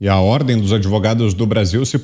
E a Ordem dos Advogados do Brasil se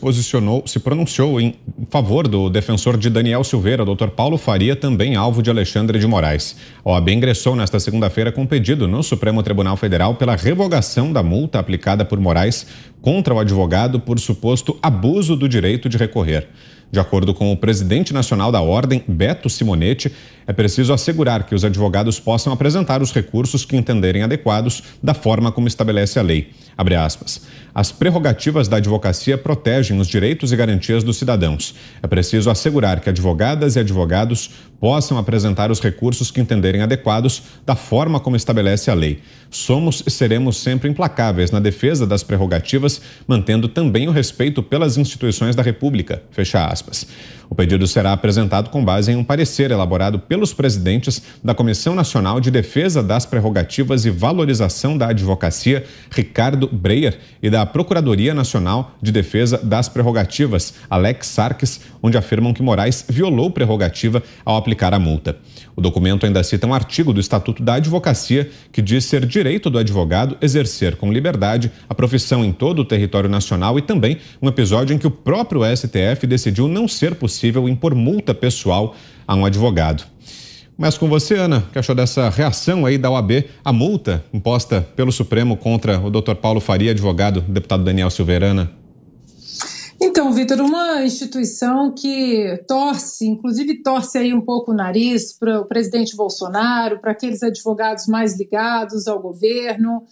pronunciou em favor do defensor de Daniel Silveira, Dr. Paulo Faria, também alvo de Alexandre de Moraes. A OAB ingressou nesta segunda-feira com pedido no Supremo Tribunal Federal pela revogação da multa aplicada por Moraes contra o advogado por suposto abuso do direito de recorrer. De acordo com o presidente nacional da Ordem, Beto Simonetti, é preciso assegurar que os advogados possam apresentar os recursos que entenderem adequados da forma como estabelece a lei. Abre aspas. As prerrogativas da advocacia protegem os direitos e garantias dos cidadãos. É preciso assegurar que advogadas e advogados possam apresentar os recursos que entenderem adequados da forma como estabelece a lei. Somos e seremos sempre implacáveis na defesa das prerrogativas, mantendo também o respeito pelas instituições da República. Fecha aspas. O pedido será apresentado com base em um parecer elaborado pelos presidentes da Comissão Nacional de Defesa das Prerrogativas e Valorização da Advocacia, Ricardo Breyer, e da Procuradoria Nacional de Defesa das Prerrogativas, Alex Sarkis, onde afirmam que Moraes violou prerrogativa ao aplicar a multa. O documento ainda cita um artigo do Estatuto da Advocacia que diz ser direito do advogado exercer com liberdade a profissão em todo o território nacional, e também um episódio em que o próprio STF decidiu não ser possível impor multa pessoal a um advogado. Começo com você, Ana. O que achou dessa reação aí da OAB à multa imposta pelo Supremo contra o Dr. Paulo Faria, advogado, deputado Daniel Silveira? Ana? Então, Vitor, uma instituição que inclusive torce aí um pouco o nariz para o presidente Bolsonaro, para aqueles advogados mais ligados ao governo,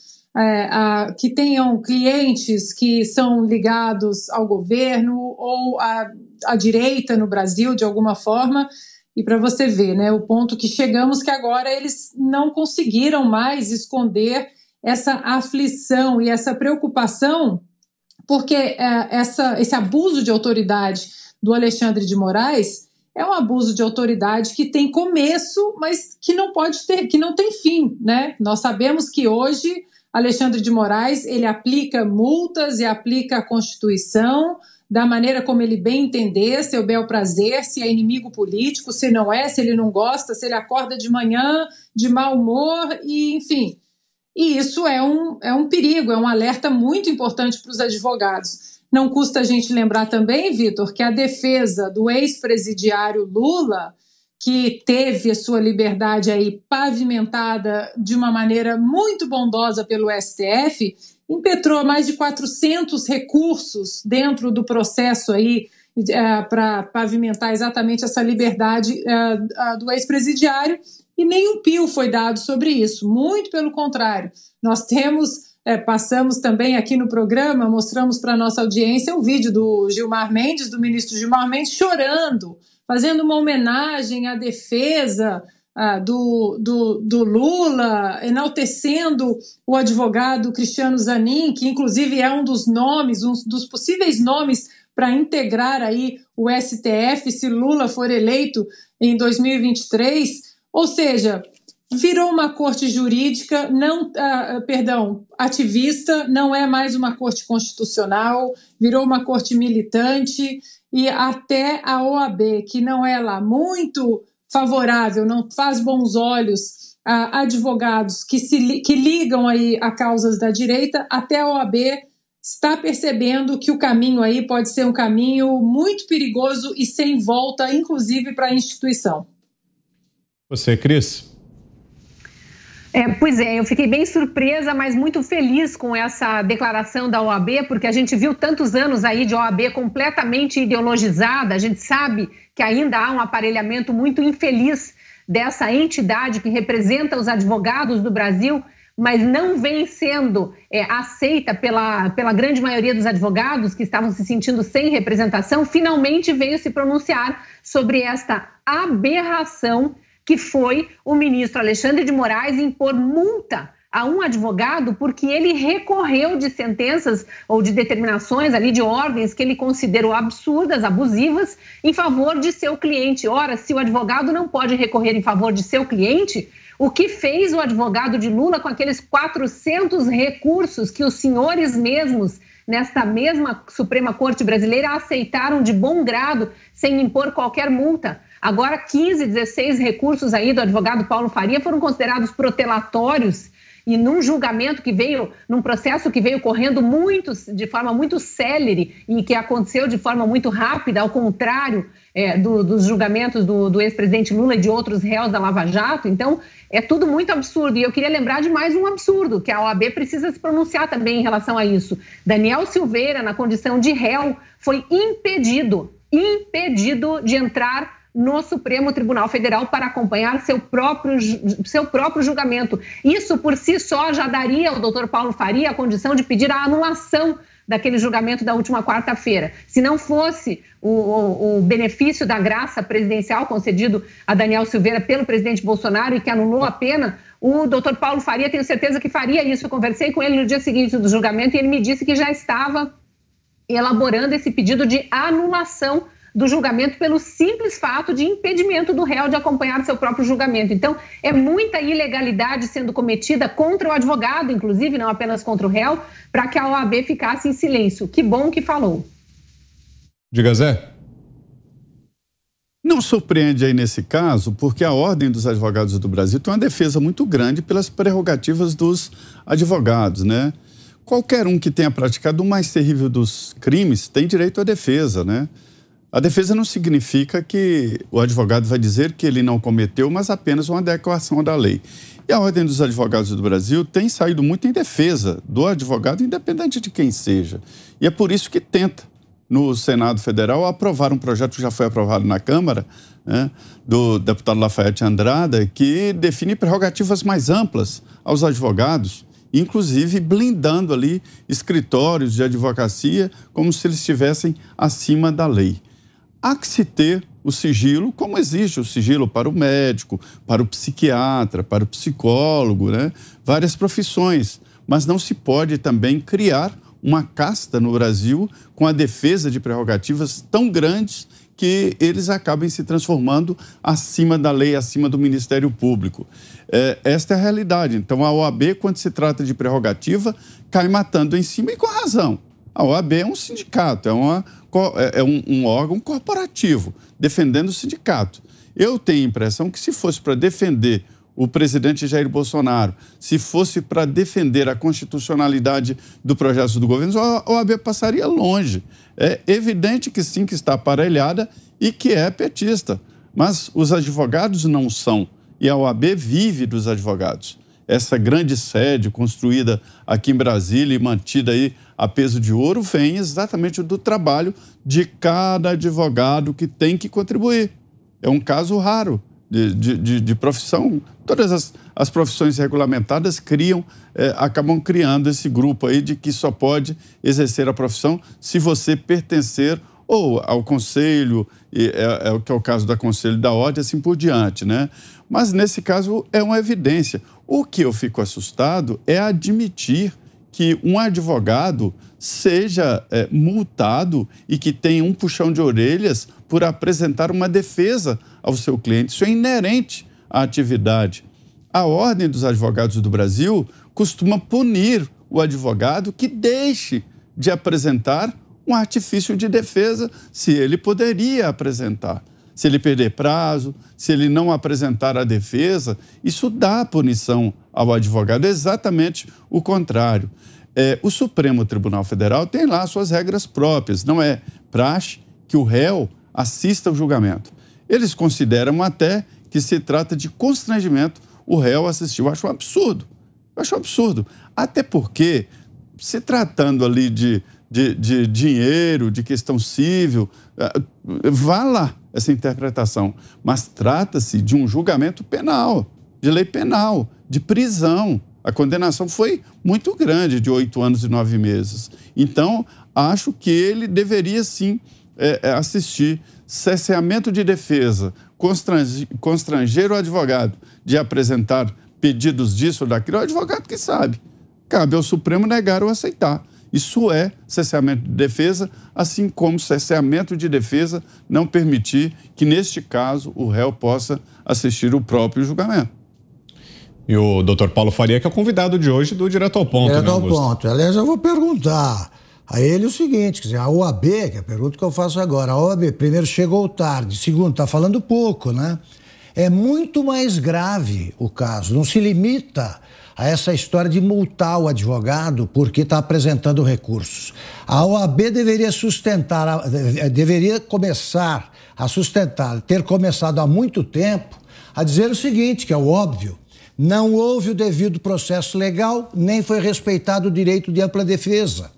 que tenham clientes que são ligados ao governo ou à direita no Brasil, de alguma forma. E para você ver, né, o ponto que chegamos, que agora eles não conseguiram mais esconder essa aflição e essa preocupação, porque esse abuso de autoridade do Alexandre de Moraes é um abuso de autoridade que tem começo, mas que não tem fim, né? Nós sabemos que hoje Alexandre de Moraes, ele aplica multas e aplica a Constituição da maneira como ele bem entender, seu bel prazer, se é inimigo político, se não é, se ele não gosta, se ele acorda de manhã de mau humor, e enfim. E isso é um perigo, é um alerta muito importante para os advogados. Não custa a gente lembrar também, Vitor, que a defesa do ex-presidiário Lula, que teve a sua liberdade aí pavimentada de uma maneira muito bondosa pelo STF, impetrou mais de 400 recursos dentro do processo aí para pavimentar exatamente essa liberdade do ex-presidiário, e nenhum pio foi dado sobre isso, muito pelo contrário. Nós passamos também aqui no programa, mostramos para a nossa audiência um vídeo do ministro Gilmar Mendes, chorando, fazendo uma homenagem à defesa do Lula, enaltecendo o advogado Cristiano Zanin, que inclusive é um dos possíveis nomes para integrar aí o STF se Lula for eleito em 2023. Ou seja, virou uma corte jurídica, ativista, não é mais uma corte constitucional, virou uma corte militante, e até a OAB, que não é lá muito favorável, não faz bons olhos a advogados que ligam aí a causas da direita, até a OAB está percebendo que o caminho aí pode ser um caminho muito perigoso e sem volta, inclusive para a instituição. Você, Cris? Pois é, eu fiquei bem surpresa, mas muito feliz com essa declaração da OAB, porque a gente viu tantos anos aí de OAB completamente ideologizada. A gente sabe que ainda há um aparelhamento muito infeliz dessa entidade que representa os advogados do Brasil, mas não vem sendo aceita pela grande maioria dos advogados que estavam se sentindo sem representação. Finalmente veio se pronunciar sobre esta aberração que foi o ministro Alexandre de Moraes impor multa a um advogado porque ele recorreu de sentenças ou de determinações ali, de ordens que ele considerou absurdas, abusivas, em favor de seu cliente. Ora, se o advogado não pode recorrer em favor de seu cliente, o que fez o advogado de Lula com aqueles 400 recursos que os senhores mesmos, nesta mesma Suprema Corte Brasileira, aceitaram de bom grado, sem impor qualquer multa? Agora, 16 recursos aí do advogado Paulo Faria foram considerados protelatórios e num julgamento que veio, num processo que veio correndo de forma muito célere e que aconteceu de forma muito rápida, ao contrário dos julgamentos do ex-presidente Lula e de outros réus da Lava Jato. Então, é tudo muito absurdo. E eu queria lembrar de mais um absurdo, que a OAB precisa se pronunciar também em relação a isso. Daniel Silveira, na condição de réu, foi impedido de entrar no Supremo Tribunal Federal para acompanhar seu próprio julgamento. Isso, por si só, já daria ao doutor Paulo Faria a condição de pedir a anulação daquele julgamento da última quarta-feira. Se não fosse o benefício da graça presidencial concedido a Daniel Silveira pelo presidente Bolsonaro e que anulou a pena, o doutor Paulo Faria, tenho certeza que faria isso. Eu conversei com ele no dia seguinte do julgamento e ele me disse que já estava elaborando esse pedido de anulação do julgamento pelo simples fato de impedimento do réu de acompanhar seu próprio julgamento. Então, é muita ilegalidade sendo cometida contra o advogado, inclusive, não apenas contra o réu, para que a OAB ficasse em silêncio. Que bom que falou. Diga, Zé. Não surpreende aí nesse caso, porque a Ordem dos Advogados do Brasil tem uma defesa muito grande pelas prerrogativas dos advogados, né? Qualquer um que tenha praticado o mais terrível dos crimes tem direito à defesa, né? A defesa não significa que o advogado vai dizer que ele não cometeu, mas apenas uma adequação da lei. E a Ordem dos Advogados do Brasil tem saído muito em defesa do advogado, independente de quem seja. E é por isso que tenta, no Senado Federal, aprovar um projeto que já foi aprovado na Câmara, né, do deputado Lafayette Andrada, que define prerrogativas mais amplas aos advogados, inclusive blindando ali escritórios de advocacia como se eles estivessem acima da lei. Há que se ter o sigilo, como existe o sigilo para o médico, para o psiquiatra, para o psicólogo, né? Várias profissões. Mas não se pode também criar uma casta no Brasil com a defesa de prerrogativas tão grandes que eles acabem se transformando acima da lei, acima do Ministério Público. Esta é a realidade. Então, a OAB, quando se trata de prerrogativa, cai matando em cima e com razão. A OAB é um sindicato, é um órgão corporativo, defendendo o sindicato. Eu tenho a impressão que se fosse para defender o presidente Jair Bolsonaro, se fosse para defender a constitucionalidade do projeto do governo, a OAB passaria longe. É evidente que sim, que está aparelhada e que é petista, mas os advogados não são, e a OAB vive dos advogados. Essa grande sede construída aqui em Brasília e mantida aí a peso de ouro vem exatamente do trabalho de cada advogado que tem que contribuir. É um caso raro de profissão. Todas as profissões regulamentadas acabam criando esse grupo aí de que só pode exercer a profissão se você pertencer ou ao conselho, o que é o caso do Conselho da Ordem, assim por diante, né? Mas nesse caso é uma evidência. O que eu fico assustado é admitir que um advogado seja multado e que tenha um puxão de orelhas por apresentar uma defesa ao seu cliente. Isso é inerente à atividade. A Ordem dos Advogados do Brasil costuma punir o advogado que deixe de apresentar um artifício de defesa, se ele poderia apresentar. Se ele perder prazo, se ele não apresentar a defesa, isso dá punição ao advogado. É exatamente o contrário. O Supremo Tribunal Federal tem lá suas regras próprias. Não é praxe que o réu assista ao julgamento. Eles consideram até que se trata de constrangimento o réu assistir. Eu acho um absurdo. Até porque, se tratando ali de dinheiro, de questão civil, vá lá essa interpretação. Mas trata-se de um julgamento penal, de lei penal, de prisão. A condenação foi muito grande, de 8 anos e 9 meses. Então, acho que ele deveria, sim, assistir. Cerceamento de defesa, constranger o advogado de apresentar pedidos disso ou daquilo, é o advogado que sabe. Cabe ao Supremo negar ou aceitar. Isso é cerceamento de defesa, assim como cerceamento de defesa não permitir que, neste caso, o réu possa assistir o próprio julgamento. E o doutor Paulo Faria, que é o convidado de hoje do Direto ao Ponto. Direto ao Ponto. Aliás, eu vou perguntar a ele o seguinte, quer dizer, a OAB, que é a pergunta que eu faço agora, a OAB, primeiro, chegou tarde, segundo, está falando pouco, né? É muito mais grave o caso, não se limita a essa história de multar o advogado porque está apresentando recursos. A OAB deveria começar a sustentar, ter começado há muito tempo a dizer o seguinte, que é o óbvio: não houve o devido processo legal, nem foi respeitado o direito de ampla defesa.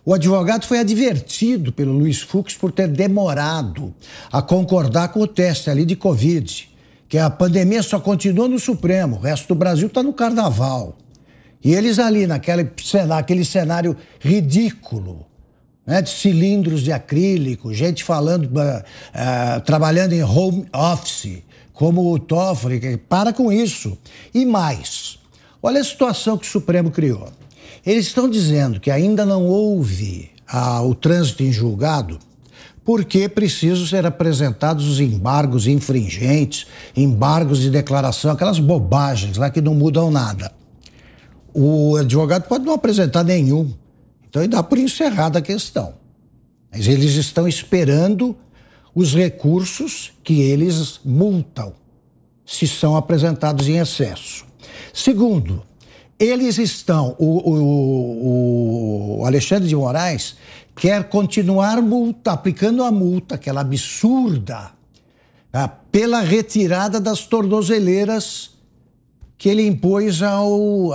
O advogado foi advertido pelo Luiz Fux por ter demorado a concordar com o teste ali de Covid, que a pandemia só continua no Supremo, o resto do Brasil está no carnaval. E eles ali, naquele cenário ridículo, né, de cilindros de acrílico, gente falando, trabalhando em home office, como o Toffoli, para com isso. E mais, olha a situação que o Supremo criou. Eles estão dizendo que ainda não houve o trânsito em julgado porque precisam ser apresentados os embargos infringentes, embargos de declaração, aquelas bobagens lá que não mudam nada. O advogado pode não apresentar nenhum, então ele dá por encerrada a questão. Mas eles estão esperando os recursos que eles multam se são apresentados em excesso. Segundo, eles estão, o Alexandre de Moraes quer continuar aplicando a multa, aquela absurda, pela retirada das tornozeleiras que ele impôs ao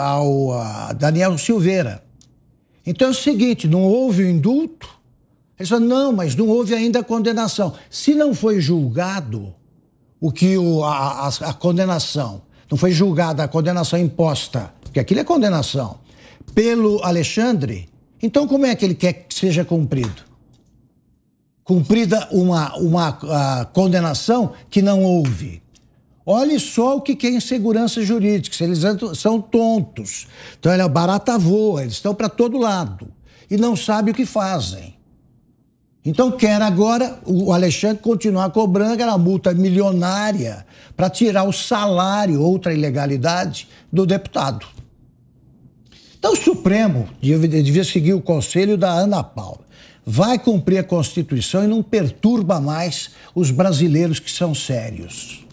Daniel Silveira. Então é o seguinte, não houve o indulto? Eles falam, não, mas não houve ainda a condenação. Se não foi julgado a condenação, não foi julgada a condenação imposta, porque aquilo é condenação, pelo Alexandre, então como é que ele quer que seja cumprido? Cumprida uma condenação que não houve. Olhe só o que é insegurança jurídica, eles são tontos. Então, a barata voa, eles estão para todo lado e não sabem o que fazem. Então, quer agora o Alexandre continuar cobrando aquela multa milionária para tirar o salário, outra ilegalidade, do deputado. Então, o Supremo devia seguir o conselho da Ana Paula. Vai cumprir a Constituição e não perturba mais os brasileiros que são sérios.